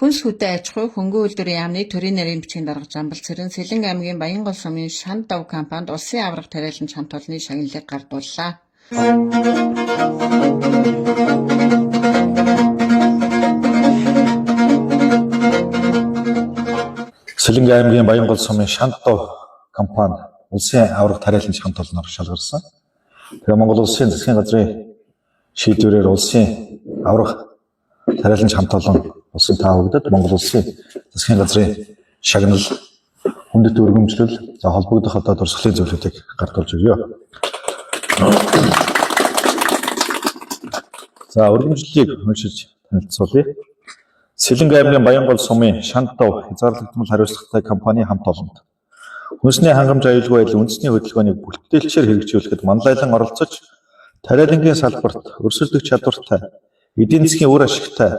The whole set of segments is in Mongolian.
Хүнс хөдөө аж ахуй хөнгөн үйлдвэрийн яамны төрийн нарийн бичгийн дарга Жамбал Цэрэн Сэлэнг аймгийн Баянгол сумын Шанд Дов компанид улсын аварга тариалан хамт олонны шагналыг гардууллаа. Сэлэнг аймгийн Баянгол сумын Шанд Дов компани улсын аварга тариалан хамт олоноор шалгарсан. Тэгээ Монгол улсын засгийн газрын шийдвэрээр улсын аварга тариалан хамт олон улсын таавагдад Монгол улсын засгийн газрын шагнал хүндэт өргөмжлөл за холбогдох одоо дурсгалын зөвлөлтийг гардуулж өгье. За өргөмжлөлийг уншиж танилцуулъя. Сэлэнг аймгийн Баянгол сумын Шанд Дов хязгаарлагдмал хариуцлагатай компани хамт олонд хүнсний хангамж аюулгүй байдлын үндэсний хөдөлгөөнийг бүтээлчээр хэрэгжүүлэхэд манлайлан оролцож тариалангийн салбарт өрсөлдөх чадвартай эдийн засгийн үр ашигтай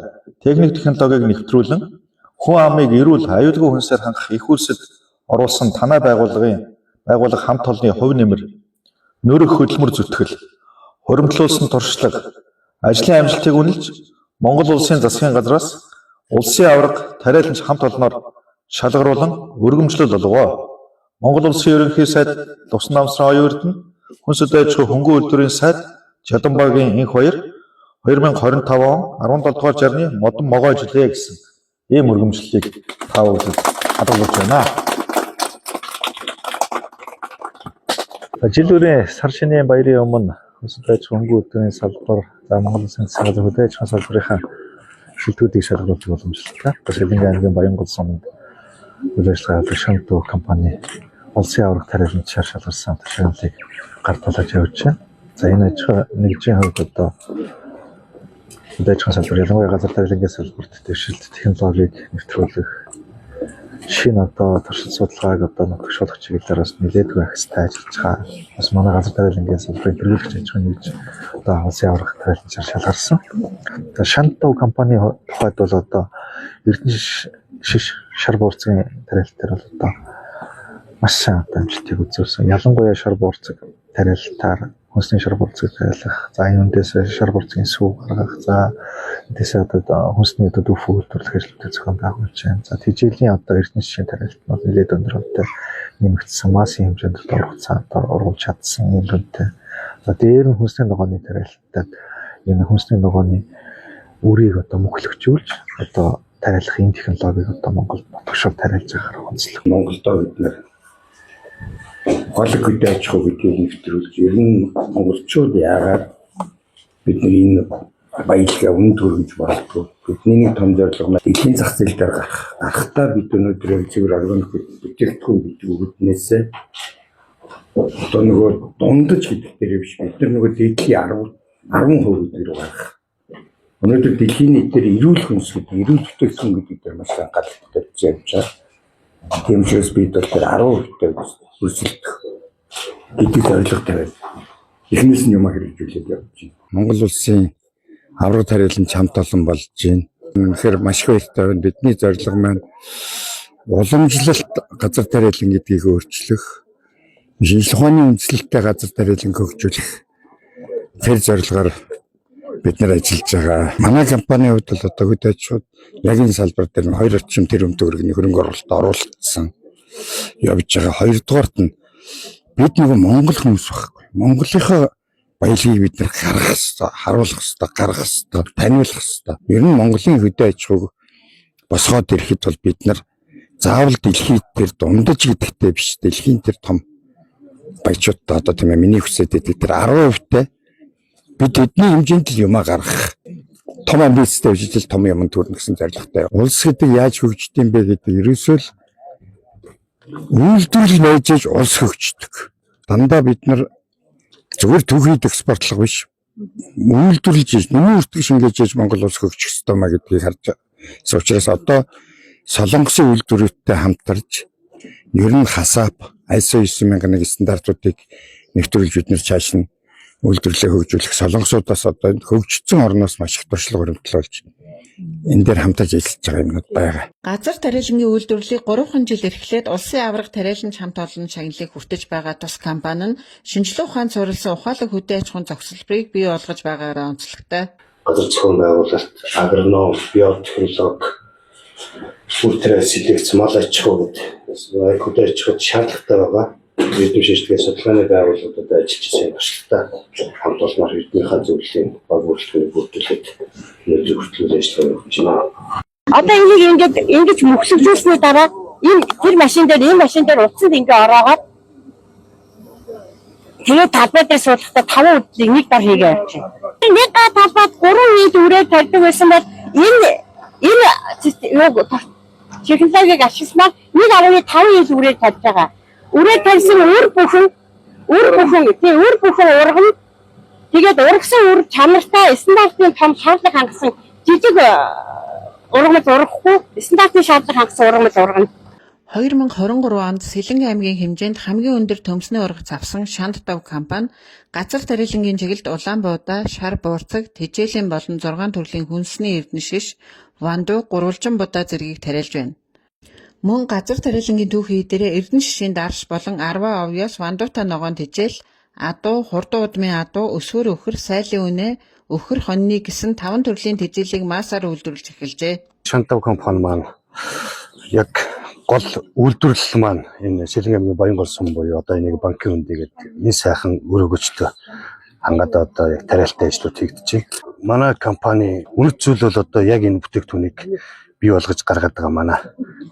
техник технологиг нэвтрүүлэн хүн амыг эрүүл аюулгүй хүнсээр хангах их үйлсэд оруулсан танай байгууллага хамт олонны хувь нэмэр нөрөх хөдөлмөр зүтгэл хуримтлуулсан туршлага ажлын амжилтыг үнэлж Монгол улсын засгийн газраас улсын аварга тариалан хамт олоноор шалгаруулан өргөмжлөл олгоо. Монгол улсын ерөнхий сайд Лувсан намсрын оюун эрдэнэ хүнс хөдөө аж ахуй хөнгөн үйлдвэрийн сайд Жаданбаагийн энх баяр 2025 он 17 дугаар жарны модон могой жилээ гэсэн ийм өргөмжлөлийг таавуулж хадгалж байна. Жилүүрийн сар шинийн баярын өмнө хүнс хөдөө аж ахуй хөнгөн үйлдвэрийн салбар за Монгол улсын засгийн газрын хөдөө аж ахуйн салбарынхаа шилдэгүүдийг шалгаруулах боломжтой. Сэлэнг аймгийн Баянгол суманд үйл ажиллагаа Шанд Дов компани улсын аварга тариалан шалгарсан шагналыг гардуулж явж байна. За энэ аж ахуй нэгжийн хувьд одоо хөдөө аж ахуйн салбар ялангуяа газар тариалангийн салбарт дэвшилт технологиг нэвтрүүлэх шинэ одоо туршилт судалгааг одоо нөхцөлөх чиглэлээр бас нэлээдгүй ахистай ажиллаж байгаа. Бас манай газар тариалангийн салбарын хэрэглэгч аж ахуйн нэгж одоо улсын аварга тариалан шалгарсан. За Шанд Дов компани тухайд бол одоо Эрдэнэ шиш шар буурцгийн тариалтаар бол одоо маш сайн амжилтыг үзүүлсэн. Ялангуяа шар буурцэг тариалтаар хүнсний шар буурцгийг тариалах, за энэ үндээс шар буурцгийн сүү гаргах, за эндээс одоо хүнсний одоо дүүх үйлдвэрлэх ажлуудыг зохион байгуулж байна. За тэжээлийн одоо Эрдэнэ шишийн тариалтнууд нэлээд өндөр үнэтэй нэмэгдсэн массын хэмжээнд оруулцаанд оруулж чадсан юм дүнтэй. За дээр нь хүнсний ногооны тариалтад энэ хүнсний ногооны үрийг одоо мөхлөгжүүлж одоо тариалах энэ технологиг одоо Монголд ботгошоор тариалж байгаа онцлог. Монголдоо бид нэр голог хөдөө аж ахуй гэдгийг нэвтрүүлж ер нь монголчууд яагаад бидний энэ баялагаа үн төрөж болтгоо бидний нэг том зорилго нь эдийн зах зээл дээр гарахтаа бид өнөөдөр цэвэр органик бүтээгдэхүүн бидэг үүднээсээ одоо нөгөө дундаж гэдэг дээр биш бид нөгөө дэлхийн 10% дээр гарах. Өнөөдөр дэлхийн нийтээр эрүүл хүнс гэдэг эрүүл бүтээгдэхүүн гэдэг дээр маш анхааралтай явж байгаа. Тийм учраас бид бол 10% өрсөлдөх гэдэг зорилготой байна. Эхнээс нь юм хэрэгжүүлээд явж байна. Монгол улсын аварга тариалан хамт олон болж байна. Тэгэхээр маш их баяртай байна. Бидний зорилго маань уламжлалт газар тариалан гэдгийг өөрчлөх, жил ухааны үндэслэлтэй газар тариалан хөгжүүлэх тэр зорилгоор бид нар ажиллаж байгаа. Манай компанийн хувьд бол одоо хөдөө аж ахуйд яг энэ салбар дээр 2 орчим тэрбум төгрөгийн хөрөнгө оруулалт оруулсан явж байгаа. Хоёрдугаарт нь бид нөгөө Монгол хүмүүс байхгүй. Монголынхоо баялагийг бид нар харах хэрэгтэй, харуулах хэрэгтэй, гаргах хэрэгтэй, таниулах хэрэгтэй. Ер нь Монголын хөдөө аж ахуйг босгоод ирэхэд бол бид нар заавал дэлхийд тэр дундаж гэдэгтэй биш, дэлхийн тэр том баячуудтай одоо тийм ээ миний хүсэж байдаг тэр 10%-тай бид эдний хэмжээнд л юмаа гаргах том амбицтай bijil том юм төрнө гэсэн зорилготой. Улс гэдэг яаж хөгждөг юм бэ гэдэг ерөөсөө л үйлдвэрлэл найжээж улс хөгждөг. Дандаа бид нар зөвхөн түүхийд экспортлох биш. Үйлдвэрлэж, нэмийн үртэг шингээж Монгол улс хөгжих ёстой маа гэдгийг харж байгаа учраас одоо Солонгосын үйлдвэрүүдтэй хамтарч ер нь хасаап ISO 9001 стандартуудыг нэвтрүүлж бид нар цааш нь үйлдвэрлэлээ хөгжүүлэх солонгосуудаас одоо хөгжсөн орноос маш их туршлага өрөмтлүүлж энэ дээр хамтарч ажиллаж байгаа юмнууд байгаа. Газар тариалангийн үйлдвэрлэлийг 3 жил эрхлээд улсын аварга тариалан хамт олон шагналыг хүртэж байгаа тус компани нь шинжилгээ ухаанд суурилсан ухаалаг хөдөө аж ахуйн зохицолборыг бий болгож байгаагаараа онцлогтой. Газар зохион байгуулалт, агроном, биотехнологи, үлтрээ селекц мал аж ахуй гэдэг хөдөө аж ахуйд шаардлагатай байгаа. Эрдэм шийдвэрлэлийн судалгааны байгууллагуудад ажиллаж байгаа туршлагатай хамт олмоор эрдмийнхаа зөвлөлийн баг бүрэлдэхүүнийг бүрдүүлээд нөлөө хүртэл ажиллаж байна. Одоо энийг ингэж мөхсөглүүлсний дараа тэр машин дээр утсанд ингэ ороод тэгээд талбай дээр суулгахдаа 5 үдлийг нэг дор хийгээ явчих. Нэг талбайд 3 нийт үрээд тавьдаг байсан бол энэ технологиг ашигласаар 1.5 ил үрээд тавьж байгаа. Үрээд тавьсан үр бүхэн урган тэгээд ургасан үр чанартай стандартын том шаардлага хангасан жижиг ургамал ургахгүй стандартын шаардлага хангасан ургамал ургана. 2023 онд Сэлэн аймгийн хэмжээнд хамгийн өндөр төмсний ургац авсан Шанд Дав компани газар тариалангийн чиглэлд Улаанбуудаа, Шар буурцаг, Тэжээлийн болон 6 төрлийн хүнсний эрдэнэ шиш, ванду, гурвалжин будаа зэргийг тариалж байна. Мөн газар тариалангийн түүхий дээрээ эрдэнэ шишийн дарш болон 10 овёс вандуутай ногоон тэжээл, адуу, хурдан удмын адуу, өсвөр өхөр, сайлын үнэ, өхөр хоньны гэсэн 5 төрлийн тэжээлийг маасаар үйлдвэрлэж эхэлжээ. Шанд Дав компани маань яг гол үйлдвэрлэл маань энэ Сэлэн аймгийн Баянгол сум буюу одоо энийг банкын үндэ гэдэг энэ сайхан өр өгөөчтэй хангаад одоо яг тариалтай ажлууд хийгдэж байна. Манай компани үнэт зүйл бол одоо яг энэ бүтээгдэхүүнийг бий болгож гаргаад байгаа манай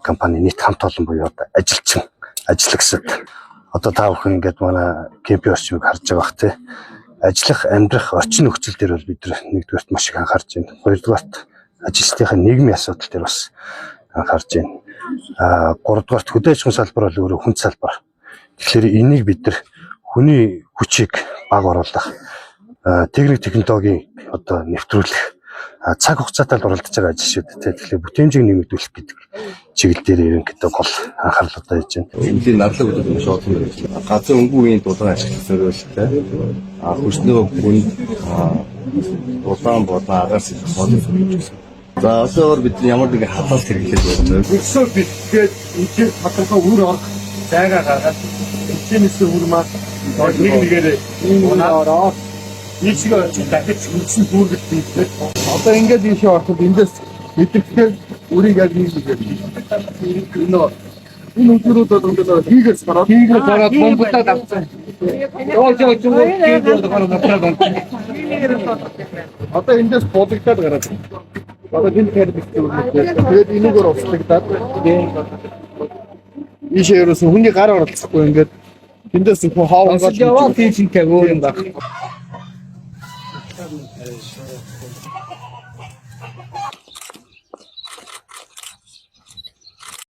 компани нийт хамт олон буюу одоо ажилчин, ажиллагсад одоо та бүхэн ингээд манай кемпийн орчмыг харж байгаа бах тий. Ажиллах, амьдрах орчин нөхцөл дээр бол бид нэгдүгээрт маш их анхаарч байна. Хоёрдугаарт ажилчдын нийгмийн асуудал дээр бас анхаарч байна. Гуравдугаарт хөдөө аж ахуйн салбар бол өөрөө хүн салбар. Тэгэхээр энийг бид нар хүний хүчийг бага оруулах, технологийн одоо нэвтрүүлэх, цаг хугацаатай уралдаж байгаа ажилчид тэгэхээр бүтээмжийг нэмэгдүүлэх гэдэг чиглэл дээр ерөнхийдөө гол анхаарлуудаа хийж байна. Эндийн нарлаг гэдэг нь шууд юм. Газар өнгөгийн дулаан ашиглах зорилготой. Хүснөө бүнд дулаан болон агаас их боломжтой. За одоо бид ямар нэгэн хадгалт хэрэглээд байна. Өсөө бидгээд энэ хадгалгаа үр орох зайгаа гаргаад энэс үр маа нэгээр ороод нийцгээ дахиж хүнсэн дүүргэж бийтэй. Одоо ингээд ийшээ ороход эндээс мэдрэхээр үрийг яг нийлгээд энэ үгрүүд одоо хийгээс гараад бомбуудад авсан. Одоо эндээс бодогдоод гараад. Одоо энэ хэрэг тэгээд энийгээр уцлагдаад ийшээ ерөөсөн хүний гар оролцохгүй ингээд эндээс хүн хаа яваад тийш тавиу юм байна.